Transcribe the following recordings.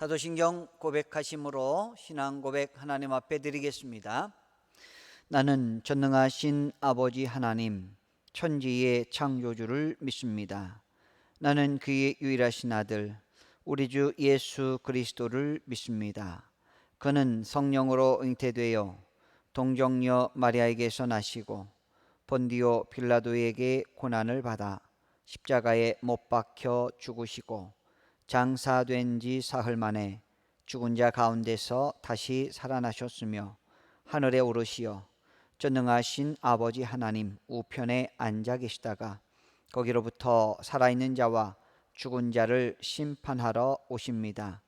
사도신경 고백하심으로 신앙 고백 하나님 앞에 드리겠습니다. 나는 전능하신 아버지 하나님, 천지의 창조주를 믿습니다. 나는 그의 유일하신 아들, 우리 주 예수 그리스도를 믿습니다. 그는 성령으로 잉태되어 동정녀 마리아에게서 나시고 본디오 빌라도에게 고난을 받아 십자가에 못 박혀 죽으시고 장사된 지 사흘 만에 죽은 자 가운데서 다시 살아나셨으며 하늘에 오르시어 전능하신 아버지 하나님 우편에 앉아 계시다가 거기로부터 살아있는 자와 죽은 자를 심판하러 오십니다.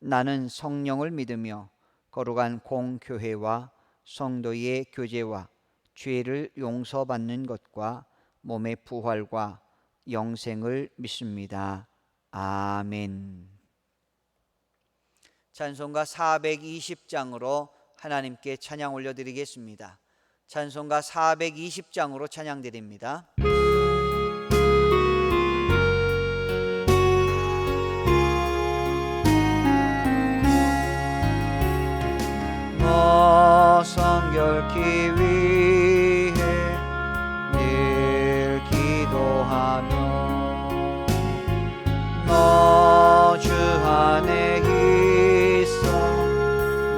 나는 성령을 믿으며 거룩한 공교회와 성도의 교제와 죄를 용서받는 것과 몸의 부활과 영생을 믿습니다. 아멘. 찬송가 420장으로 하나님께 찬양 올려드리겠습니다. 찬송가 420장으로 찬양 드립니다. 너 성결케 위해 늘 기도하며 너 주 안에 있어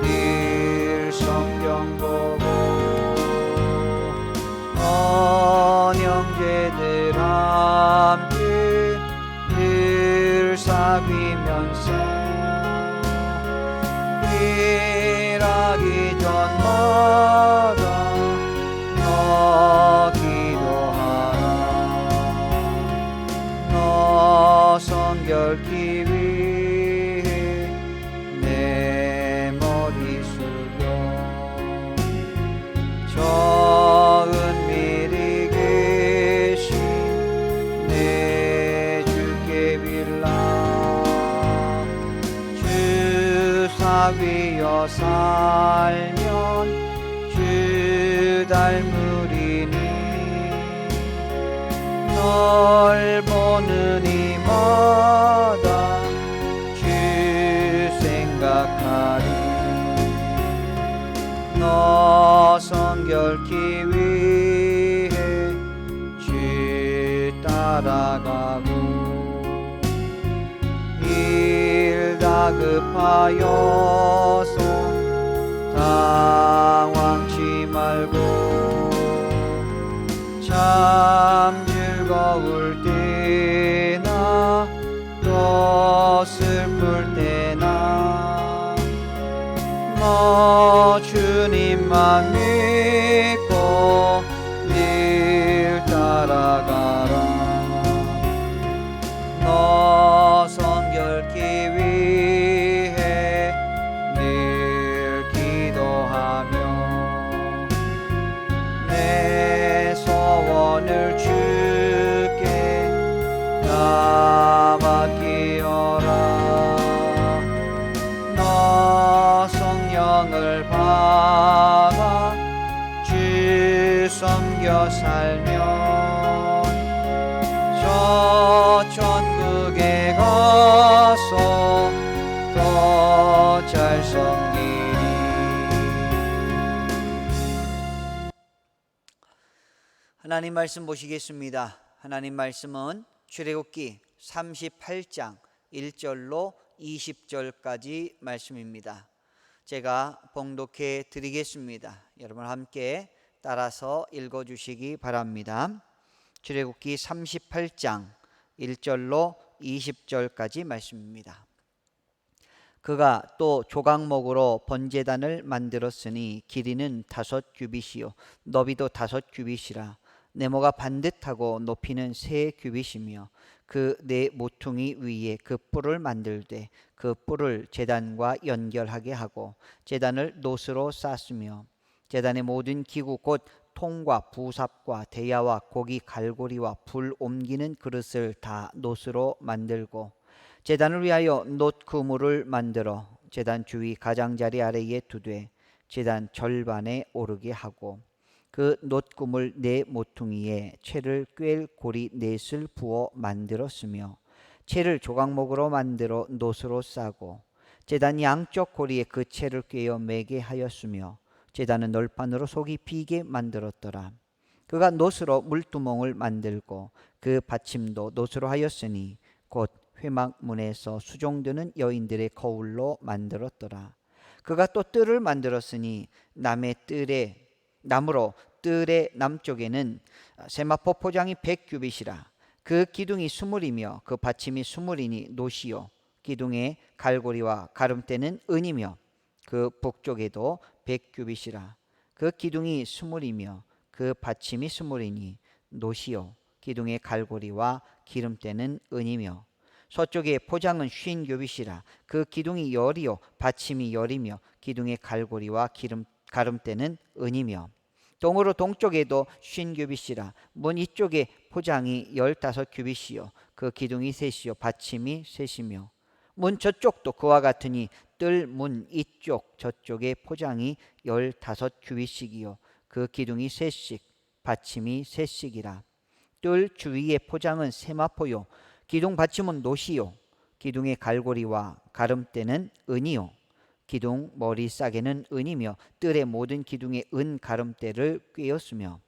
늘 성경 보고 언형제들 함께 늘 사귀면서 일하기 전마다 너 기도하라. 너 성결케 위해 내 머리 숙여 저 은밀히 계신 내 주께 빌라. 주 사위여 살면 주 닮으리니 널 보는 이마다 주 생각하리. 너 성결케 위해 주 따라가고 일 다급하여서 당황치 말고 참 즐거울 때나 또 슬플 때나 너 주님만 믿고 늘 따라가라. 너 성결케 위해 늘 기도하며 내 소원을 주께 다 맡기어라. 너 성령을 받아 주 섬겨 살면 저 천국에 가서 더 잘 섬기리. 하나님 말씀 보시겠습니다. 하나님 말씀은 출애굽기 38장 1절로 20절까지 말씀입니다. 제가 봉독해 드리겠습니다. 여러분 함께 따라서 읽어주시기 바랍니다. 출애굽기 38장 1절로 20절까지 말씀입니다. 그가 또 조각목으로 번제단을 만들었으니 길이는 5규빗이요 너비도 5규빗이라. 네모가 반듯하고 높이는 3규빗이며 그 네 모퉁이 위에 그 뿔을 만들되 그 뿔을 제단과 연결하게 하고 제단을 놋으로 쌌으며 제단의 모든 기구 곧 통과 부삽과 대야와 고기 갈고리와 불 옮기는 그릇을 다 놋으로 만들고 제단을 위하여 놋 그물을 만들어 제단 주위 가장자리 아래에 두되 제단 절반에 오르게 하고 그 놋그물 네 모퉁이에 채를 꿰일 고리 넷을 부어 만들었으며 채를 조각목으로 만들어 놋으로 싸고 제단 양쪽 고리에 그 채를 꿰어 매게 하였으며 제단은 널판으로 속이 비게 만들었더라. 그가 놋으로 물두멍을 만들고 그 받침도 놋으로 하였으니 곧 회막문에서 수종드는 여인들의 거울로 만들었더라. 그가 또 뜰을 만들었으니 나무로 뜰의 남쪽에는 세마포 포장이 100규빗이라. 그 기둥이 20이며 그 받침이 20이니 놋이요 기둥의 갈고리와 가름대는 은이며 그 북쪽에도 100규빗이라. 그 기둥이 20이며 그 받침이 20이니 놋이요 기둥의 갈고리와 기름대는 은이며 서쪽의 포장은 50규빗이라. 그 기둥이 열이요 받침이 열이며 기둥의 갈고리와 가름대는 은이며 동으로 동쪽에도 50규빗이라. 문 이쪽에 포장이 15규빗이요 그 기둥이 셋이요 받침이 셋이며 문 저쪽도 그와 같으니 뜰 문 이쪽 저쪽에 포장이 15규빗씩이요 그 기둥이 셋씩 받침이 셋씩이라. 뜰 주위의 포장은 세마포요 기둥 받침은 놋이요 기둥의 갈고리와 가름대는 은이요 기둥 머리 싸개는 은이며 뜰의 모든 기둥에 은 가름대를 꿰었으며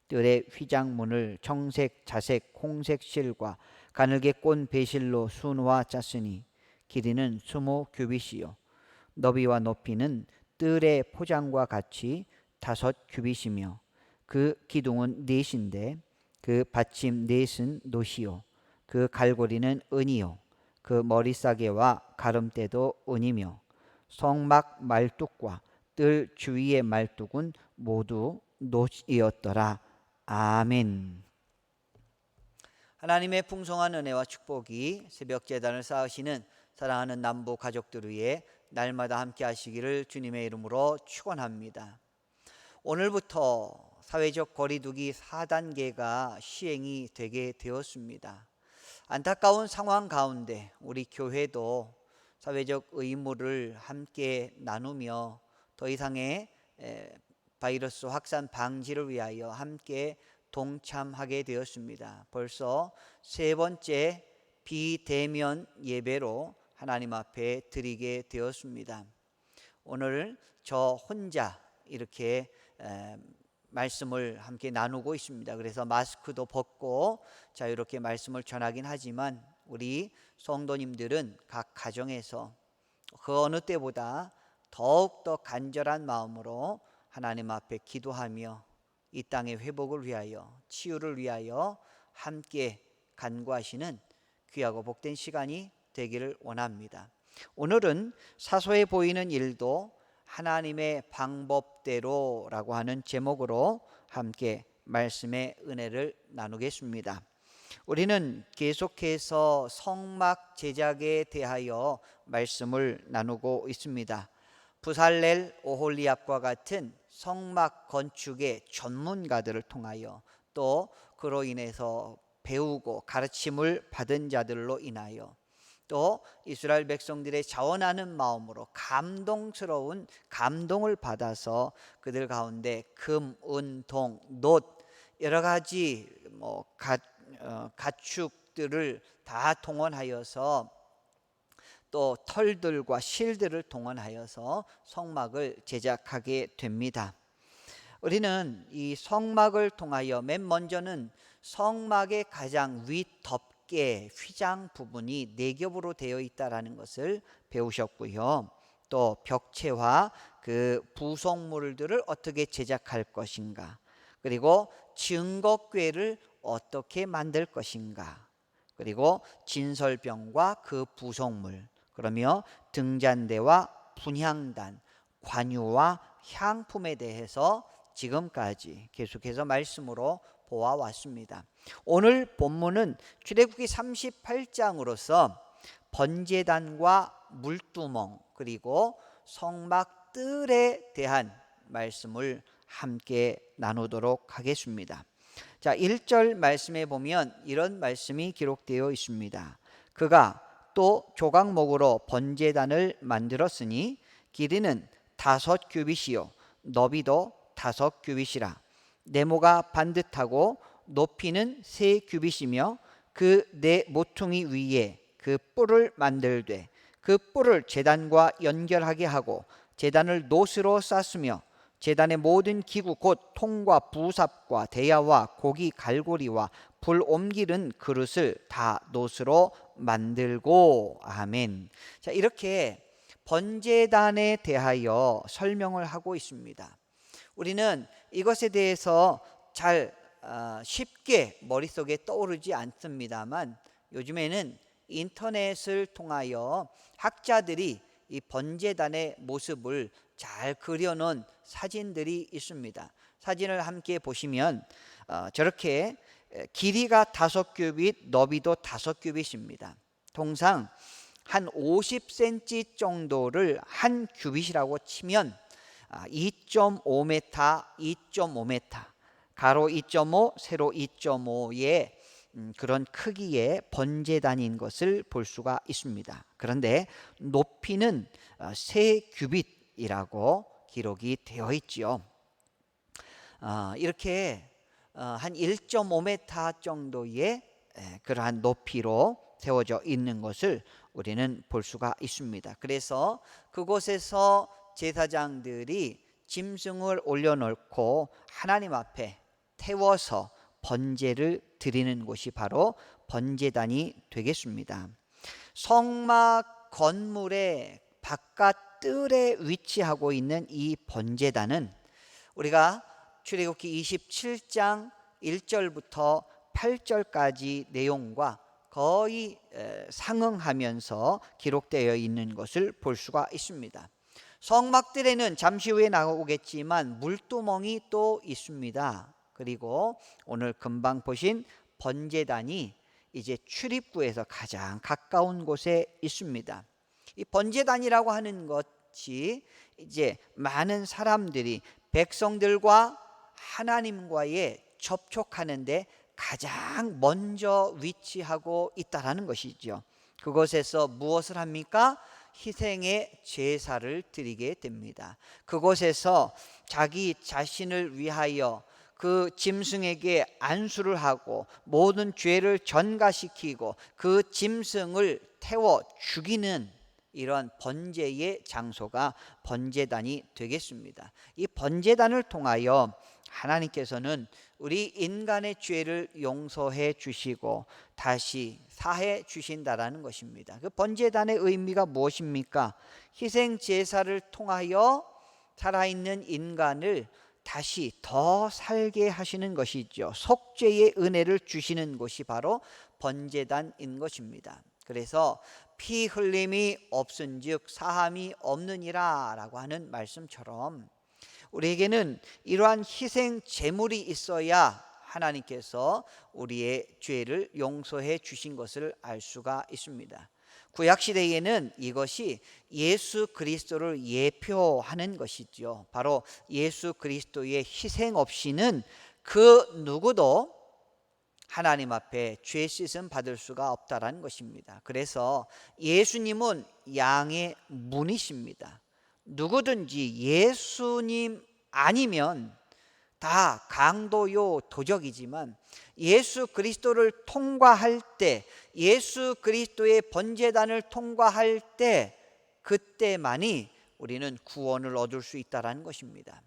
뜰의 휘장문을 청색, 자색, 홍색 실과 가늘게 꼰 배실로 순화 짰으니 길이는 20규빗이요 너비와 높이는 뜰의 포장과 같이 5규빗이며 그 기둥은 넷인데 그 받침 넷은 놋이요 그 갈고리는 은이요 그 머리싸개와 가름대도 은이며 성막 말뚝과 뜰 주위의 말뚝은 모두 놋이었더라. 아멘. 하나님의 풍성한 은혜와 축복이 새벽 제단을 쌓으시는 사랑하는 남부 가족들 위해 날마다 함께 하시기를 주님의 이름으로 축원합니다. 오늘부터 사회적 거리두기 4단계가 시행이 되게 되었습니다. 안타까운 상황 가운데 우리 교회도 사회적 의무를 함께 나누며 더 이상의 바이러스 확산 방지를 위하여 함께 동참하게 되었습니다. 벌써 3번째 비대면 예배로 하나님 앞에 드리게 되었습니다. 오늘 저 혼자 이렇게 말씀을 함께 나누고 있습니다. 그래서 마스크도 벗고 자유롭게 말씀을 전하긴 하지만 우리 성도님들은 각 가정에서 그 어느 때보다 더욱더 간절한 마음으로 하나님 앞에 기도하며 이 땅의 회복을 위하여 치유를 위하여 함께 간구하시는 귀하고 복된 시간이 되기를 원합니다. 오늘은 사소해 보이는 일도 하나님의 방법대로라고 하는 제목으로 함께 말씀의 은혜를 나누겠습니다. 우리는 계속해서 성막 제작에 대하여 말씀을 나누고 있습니다. 부살렐 오홀리압과 같은 성막 건축의 전문가들을 통하여 또 그로 인해서 배우고 가르침을 받은 자들로 인하여 또 이스라엘 백성들의 자원하는 마음으로 감동스러운 감동을 받아서 그들 가운데 금, 은, 동, 놋 여러 가지 가축들을 다 동원하여서 또 털들과 실들을 동원하여서 성막을 제작하게 됩니다. 우리는 이 성막을 통하여 맨 먼저는 성막의 가장 윗덮개 휘장 부분이 4겹으로 되어 있다라는 것을 배우셨고요. 또 벽체와 그 부속물들을 어떻게 제작할 것인가, 그리고 증거궤를 어떻게 만들 것인가, 그리고 진설병과 그 부속물, 그러며 등잔대와 분향단, 관유와 향품에 대해서 지금까지 계속해서 말씀으로 보아왔습니다. 오늘 본문은 출애굽기 38장으로서 번제단과 물두멍 그리고 성막 뜰에 대한 말씀을 함께 나누도록 하겠습니다. 자, 1절 말씀에 보면 이런 말씀이 기록되어 있습니다. 그가 또 조각목으로 번제단을 만들었으니 길이는 5규빗이요 너비도 5규빗이라. 네모가 반듯하고 높이는 3규빗이며 그 네 모퉁이 위에 그 뿔을 만들되 그 뿔을 제단과 연결하게 하고 제단을 노스로 쌌으며 제단의 모든 기구 곧 통과 부삽과 대야와 고기 갈고리와 불 옮기는 그릇을 다 노스로 만들고. 아멘. 자, 이렇게 번제단에 대하여 설명을 하고 있습니다. 우리는 이것에 대해서 잘 쉽게 머릿속에 떠오르지 않습니다만 요즘에는 인터넷을 통하여 학자들이 이 번제단의 모습을 잘 그려놓은 사진들이 있습니다. 사진을 함께 보시면 저렇게 길이가 5규빗, 너비도 5규빗입니다. 통상 한 50cm 정도를 한 규빗이라고 치면 2.5m, 2.5m, 가로 2.5, 세로 2.5의 그런 크기의 번제단인 것을 볼 수가 있습니다. 그런데 높이는 3규빗이라고 기록이 되어 있지요. 이렇게 한 1.5m 정도의 그러한 높이로 세워져 있는 것을 우리는 볼 수가 있습니다. 그래서 그곳에서 제사장들이 짐승을 올려놓고 하나님 앞에 태워서 번제를 드리는 곳이 바로 번제단이 되겠습니다. 성막 건물의 바깥 뜰에 위치하고 있는 이 번제단은 우리가 출애굽기 27장 1절부터 8절까지 내용과 거의 상응하면서 기록되어 있는 것을 볼 수가 있습니다. 성막들에는 잠시 후에 나오겠지만 물두멍이 또 있습니다. 그리고 오늘 금방 보신 번제단이 이제 출입구에서 가장 가까운 곳에 있습니다. 이 번제단이라고 하는 것이 이제 많은 사람들이 백성들과 하나님과의 접촉하는데 가장 먼저 위치하고 있다라는 것이죠. 그곳에서 무엇을 합니까? 희생의 제사를 드리게 됩니다. 그곳에서 자기 자신을 위하여 그 짐승에게 안수를 하고 모든 죄를 전가시키고 그 짐승을 태워 죽이는 이런 번제의 장소가 번제단이 되겠습니다. 이 번제단을 통하여 하나님께서는 우리 인간의 죄를 용서해 주시고 다시 사해 주신다라는 것입니다. 그 번제단의 의미가 무엇입니까? 희생 제사를 통하여 살아있는 인간을 다시 더 살게 하시는 것이죠. 속죄의 은혜를 주시는 것이 바로 번제단인 것입니다. 그래서 피 흘림이 없은즉 사함이 없느니라 라고 하는 말씀처럼 우리에게는 이러한 희생 제물이 있어야 하나님께서 우리의 죄를 용서해 주신 것을 알 수가 있습니다. 구약시대에는 이것이 예수 그리스도를 예표하는 것이죠. 바로 예수 그리스도의 희생 없이는 그 누구도 하나님 앞에 죄 씻음 받을 수가 없다라는 것입니다. 그래서 예수님은 양의 문이십니다. 누구든지 예수님 아니면 다 강도요 도적이지만 예수 그리스도를 통과할 때, 예수 그리스도의 번제단을 통과할 때 그때만이 우리는 구원을 얻을 수 있다는 것입니다.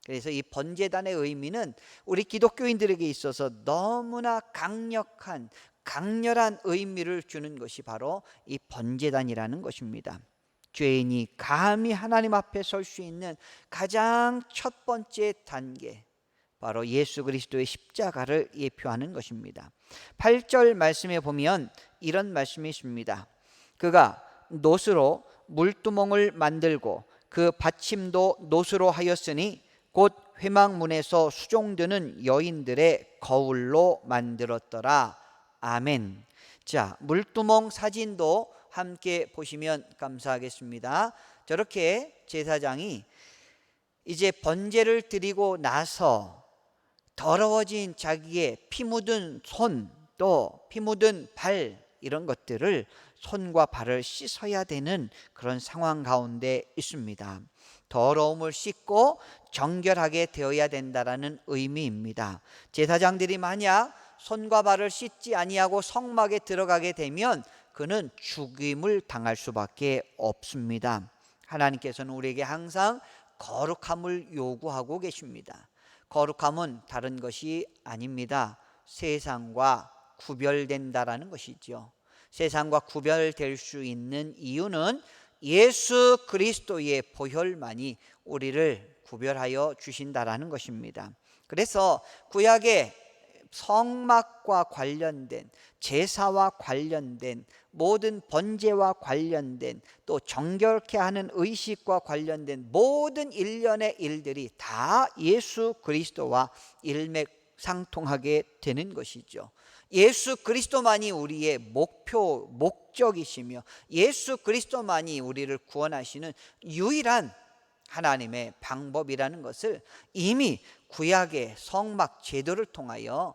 그래서 이 번제단의 의미는 우리 기독교인들에게 있어서 너무나 강력한 강렬한 의미를 주는 것이 바로 이 번제단이라는 것입니다. 죄인이 감히 하나님 앞에 설 수 있는 가장 첫 번째 단계, 바로 예수 그리스도의 십자가를 예표하는 것입니다. 8절 말씀에 보면 이런 말씀이 있습니다. 그가 놋으로 물두멍을 만들고 그 받침도 놋으로 하였으니 곧 회막문에서 수종드는 여인들의 거울로 만들었더라. 아멘. 자, 물두멍 사진도 함께 보시면 감사하겠습니다. 저렇게 제사장이 이제 번제를 드리고 나서 더러워진 자기의 피 묻은 손, 또 피 묻은 발, 이런 것들을 손과 발을 씻어야 되는 그런 상황 가운데 있습니다. 더러움을 씻고 정결하게 되어야 된다라는 의미입니다. 제사장들이 만약 손과 발을 씻지 아니하고 성막에 들어가게 되면 그는 죽임을 당할 수밖에 없습니다. 하나님께서는 우리에게 항상 거룩함을 요구하고 계십니다. 거룩함은 다른 것이 아닙니다. 세상과 구별된다라는 것이죠. 세상과 구별될 수 있는 이유는 예수 그리스도의 보혈만이 우리를 구별하여 주신다라는 것입니다. 그래서 구약의 성막과 관련된, 제사와 관련된, 모든 번제와 관련된, 또 정결케 하는 의식과 관련된 모든 일련의 일들이 다 예수 그리스도와 일맥상통하게 되는 것이죠. 예수 그리스도만이 우리의 목적이시며 예수 그리스도만이 우리를 구원하시는 유일한 하나님의 방법이라는 것을 이미 구약의 성막 제도를 통하여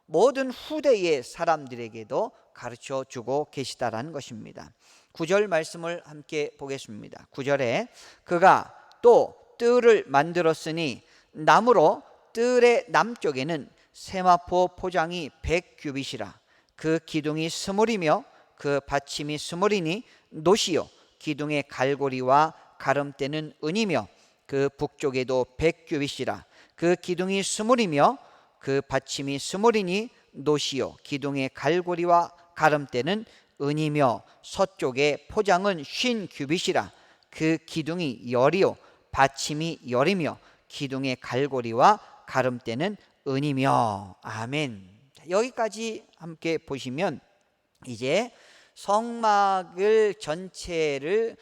모든 후대의 사람들에게도 가르쳐 주고 계시다라는 것입니다. 9절 말씀을 함께 보겠습니다. 9절에 그가 또 뜰을 만들었으니 나무로 뜰의 남쪽에는 세마포 포장이 100규빗이라 그 기둥이 스물이며 그 받침이 스물이니 노시요 기둥의 갈고리와 가름대는 은이며 그 북쪽에도 100규빗이라 그 기둥이 스물이며 그 받침이 스물이니 노시요 기둥의 갈고리와 가름대는 은이며 서쪽의 포장은 50규빗이라 그 기둥이 열이요 받침이 열이며 기둥의 갈고리와 가름대는 은이며. 아멘. 여기까지 함께 보시면 이제 성막을 전체를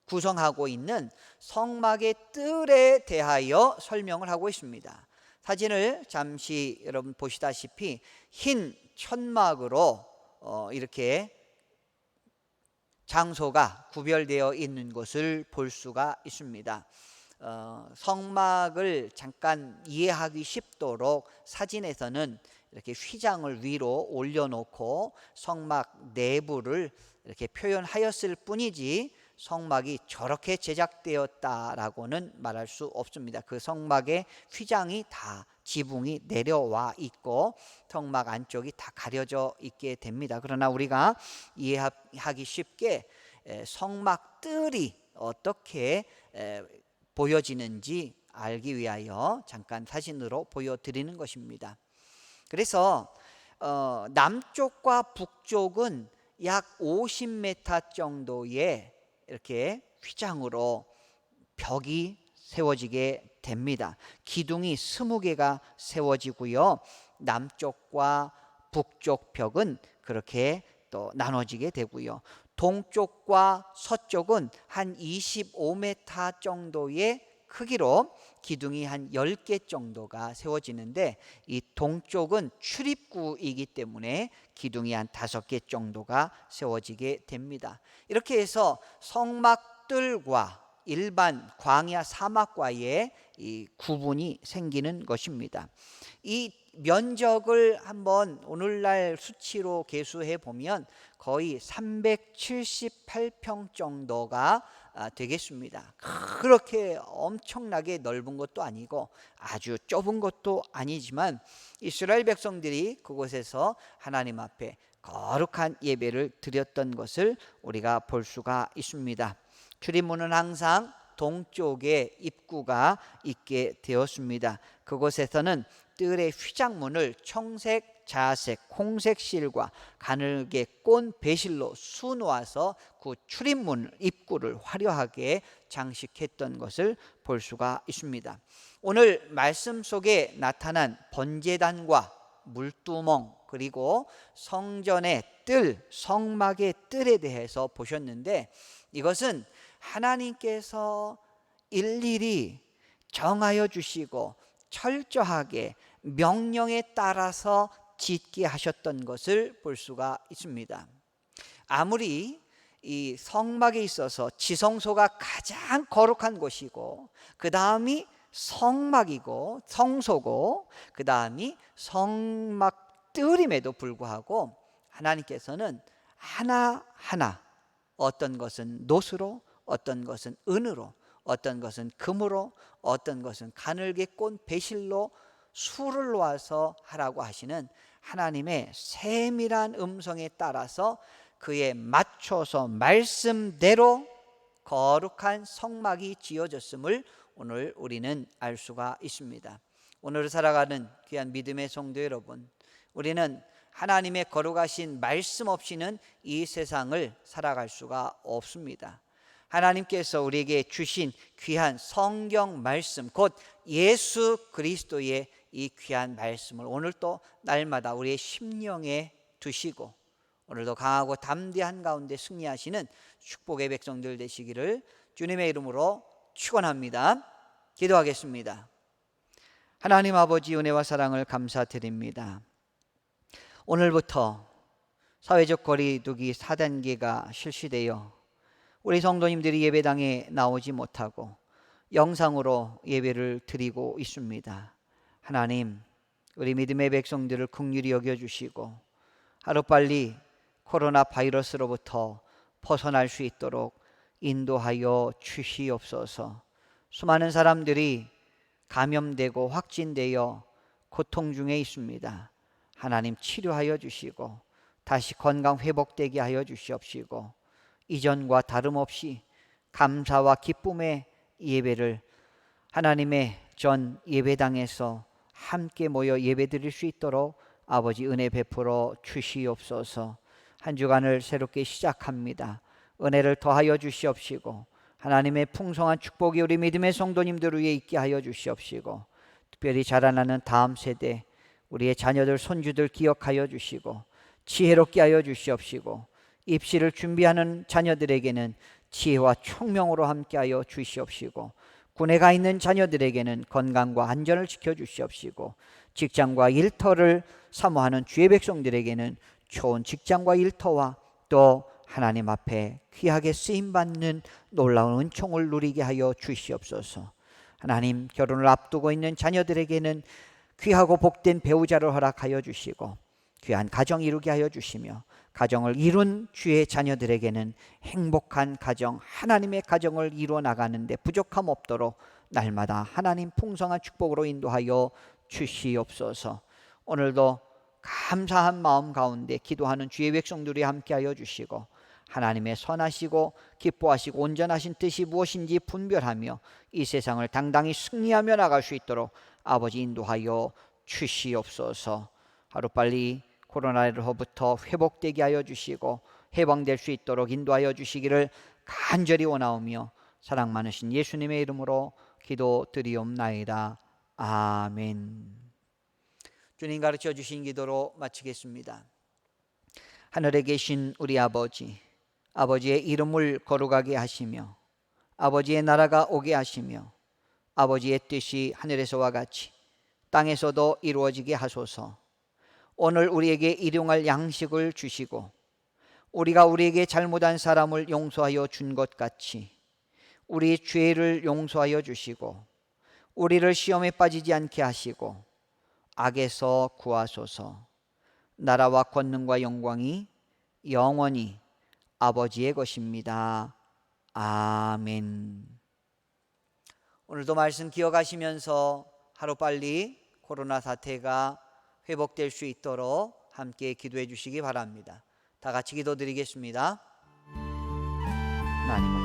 구성하고 있는 성막의 뜰에 대하여 설명을 하고 있습니다. 사진을 잠시 여러분 보시다시피 흰 천막으로 이렇게 장소가 구별되어 있는 것을 볼 수가 있습니다. 성막을 잠깐 이해하기 쉽도록 사진에서는 이렇게 휘장을 위로 올려놓고 성막 내부를 이렇게 표현하였을 뿐이지 성막이 저렇게 제작되었다라고는 말할 수 없습니다. 그 성막의 휘장이 다 지붕이 내려와 있고 성막 안쪽이 다 가려져 있게 됩니다. 그러나 우리가 이해하기 쉽게 성막 뜰이 어떻게 보여지는지 알기 위하여 잠깐 사진으로 보여드리는 것입니다. 그래서 남쪽과 북쪽은 약 50m 정도의 이렇게 휘장으로 벽이 세워지게 됩니다. 기둥이 20개가 세워지고요. 남쪽과 북쪽 벽은 그렇게 또 나눠지게 되고요. 동쪽과 서쪽은 한 25m 정도의 크기로 기둥이 한 10개 정도가 세워지는데 이 동쪽은 출입구이기 때문에 기둥이 한 5개 정도가 세워지게 됩니다. 이렇게 해서 성막들과 일반 광야 사막과의 이 구분이 생기는 것입니다. 이 면적을 한번 오늘날 수치로 계수해 보면 거의 378평 정도가 되겠습니다. 그렇게 엄청나게 넓은 것도 아니고 아주 좁은 것도 아니지만 이스라엘 백성들이 그곳에서 하나님 앞에 거룩한 예배를 드렸던 것을 우리가 볼 수가 있습니다. 출입문은 항상 동쪽에 입구가 있게 되었습니다. 그곳에서는 뜰의 휘장문을 청색, 자색, 홍색 실과 가늘게 꼰 배실로 수놓아서 그 출입문 입구를 화려하게 장식했던 것을 볼 수가 있습니다. 오늘 말씀 속에 나타난 번제단과 물두멍 그리고 성전의 뜰, 성막의 뜰에 대해서 보셨는데 이것은 하나님께서 일일이 정하여 주시고 철저하게 명령에 따라서 짓게 하셨던 것을 볼 수가 있습니다. 아무리 이 성막에 있어서 지성소가 가장 거룩한 곳이고 그 다음이 성막이고 성소고 그 다음이 성막 뜰임에도 불구하고 하나님께서는 하나하나 어떤 것은 노수로 어떤 것은 은으로 어떤 것은 금으로 어떤 것은 가늘게 꼰 배실로 수를 놓아서 하라고 하시는 하나님의 세밀한 음성에 따라서 그에 맞춰서 말씀대로 거룩한 성막이 지어졌음을 오늘 우리는 알 수가 있습니다. 오늘 살아가는 귀한 믿음의 성도 여러분, 우리는 하나님의 거룩하신 말씀 없이는 이 세상을 살아갈 수가 없습니다. 하나님께서 우리에게 주신 귀한 성경 말씀, 곧 예수 그리스도의 이 귀한 말씀을 오늘도 날마다 우리의 심령에 두시고 오늘도 강하고 담대한 가운데 승리하시는 축복의 백성들 되시기를 주님의 이름으로 축원합니다. 기도하겠습니다. 하나님 아버지, 은혜와 사랑을 감사드립니다. 오늘부터 사회적 거리두기 4단계가 실시되어 우리 성도님들이 예배당에 나오지 못하고 영상으로 예배를 드리고 있습니다. 하나님, 우리 믿음의 백성들을 긍휼히 여겨주시고 하루빨리 코로나 바이러스로부터 벗어날 수 있도록 인도하여 주시옵소서. 수많은 사람들이 감염되고 확진되어 고통 중에 있습니다. 하나님, 치료하여 주시고 다시 건강 회복되게 하여 주시옵시고 이전과 다름없이 감사와 기쁨의 예배를 하나님의 전 예배당에서 함께 모여 예배드릴 수 있도록 아버지 은혜 베풀어 주시옵소서. 한 주간을 새롭게 시작합니다. 은혜를 더하여 주시옵시고 하나님의 풍성한 축복이 우리 믿음의 성도님들 위에 있게 하여 주시옵시고 특별히 자라나는 다음 세대 우리의 자녀들 손주들 기억하여 주시고 지혜롭게 하여 주시옵시고 입시를 준비하는 자녀들에게는 지혜와 총명으로 함께하여 주시옵시고 군에 가 있는 자녀들에게는 건강과 안전을 지켜주시옵시고 직장과 일터를 사모하는 주의 백성들에게는 좋은 직장과 일터와 또 하나님 앞에 귀하게 쓰임받는 놀라운 은총을 누리게 하여 주시옵소서. 하나님, 결혼을 앞두고 있는 자녀들에게는 귀하고 복된 배우자를 허락하여 주시고 귀한 가정 이루게 하여 주시며 가정을 이룬 주의 자녀들에게는 행복한 가정, 하나님의 가정을 이루어 나가는데 부족함 없도록 날마다 하나님 풍성한 축복으로 인도하여 주시옵소서. 오늘도 감사한 마음 가운데 기도하는 주의 백성들이 함께하여 주시고 하나님의 선하시고 기뻐하시고 온전하신 뜻이 무엇인지 분별하며 이 세상을 당당히 승리하며 나갈 수 있도록 아버지 인도하여 주시옵소서. 하루빨리 코로나로부터 회복되게 하여 주시고 해방될 수 있도록 인도하여 주시기를 간절히 원하오며 사랑 많으신 예수님의 이름으로 기도드리옵나이다. 아멘. 주님 가르쳐 주신 기도로 마치겠습니다. 하늘에 계신 우리 아버지, 아버지의 이름을 거룩하게 하시며 아버지의 나라가 오게 하시며 아버지의 뜻이 하늘에서와 같이 땅에서도 이루어지게 하소서. 오늘 우리에게 일용할 양식을 주시고 우리가 우리에게 잘못한 사람을 용서하여 준 것 같이 우리 죄를 용서하여 주시고 우리를 시험에 빠지지 않게 하시고 악에서 구하소서. 나라와 권능과 영광이 영원히 아버지의 것입니다. 아멘. 오늘도 말씀 기억하시면서 하루빨리 코로나 사태가 회복될 수 있도록 함께 기도해 주시기 바랍니다. 다 같이 기도드리겠습니다. 하나님